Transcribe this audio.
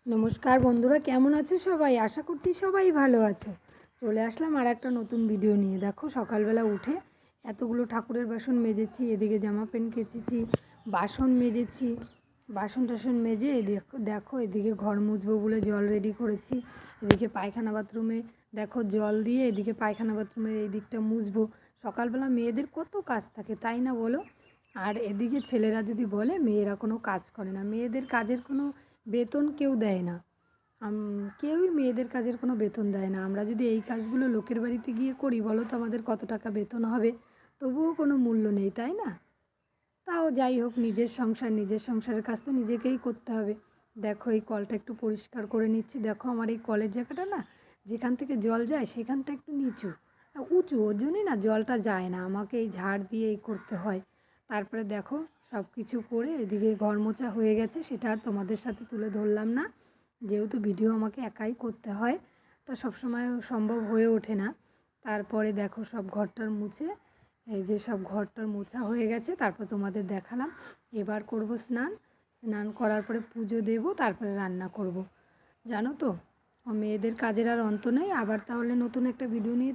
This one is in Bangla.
নমস্কার বন্ধুরা, কেমন আছো সবাই? আশা করছি সবাই ভালো আছো। চলে আসলাম আর একটা নতুন ভিডিও নিয়ে। দেখো, সকালবেলা উঠে এতগুলো ঠাকুরের বাসন মেজেছি, এদিকে জামা প্যান্ট কেচেছি, বাসন মেজেছি, বাসন টাসন মেজে দেখো এদিকে ঘর মুছবো বলে জল রেডি করেছি। এদিকে পায়খানা বাথরুমে দেখো জল দিয়ে এদিকে পায়খানা বাথরুমের এই দিকটা মুছবো। সকালবেলা মেয়েদের কত কাজ থাকে, তাই না বলো? আর এদিকে ছেলেরা যদি বলে মেয়েরা কোনো কাজ করে না, মেয়েদের কাজের কোনো বেতন কেউ দেয় না। কেউই মেয়েদের কাজের কোনো বেতন দেয় না। আমরা যদি এই কাজগুলো লোকের বাড়িতে গিয়ে করি, বলো তো আমাদের কত টাকা বেতন হবে? তবুও কোনো মূল্য নেই, তাই না? তাও যাই হোক, নিজের সংসার, নিজের সংসারের কাজ তো নিজেকেই করতে হবে। দেখো, এই কলটা একটু পরিষ্কার করে নিচ্ছি। দেখো, আমার এই কলের জায়গাটা না, যেখান থেকে জল যায় সেখানটা একটু নিচু, উঁচু, ওর জন্যই না জলটা যায় না, আমাকে এই ঝাড় দিয়ে এই করতে হয়। তারপরে দেখো, সব কিছু করে এদিকে ঘর মোছা হয়ে গেছে, সেটা আর তোমাদের সাথে তুলে ধরলাম না, যেহেতু ভিডিও আমাকে একাই করতে হয়, তা সবসময় সম্ভব হয়ে ওঠে না। তারপরে দেখো, সব ঘরটার মুছে, এই যে সব ঘরটার মোছা হয়ে গেছে, তারপর তোমাদের দেখালাম। এবার করব স্নান, স্নান করার পরে পুজো দেব, তারপরে রান্না করব। জানো তো, মেয়েদের কাজের আর অন্ত নেই। আবার তাহলে নতুন একটা ভিডিও নিয়ে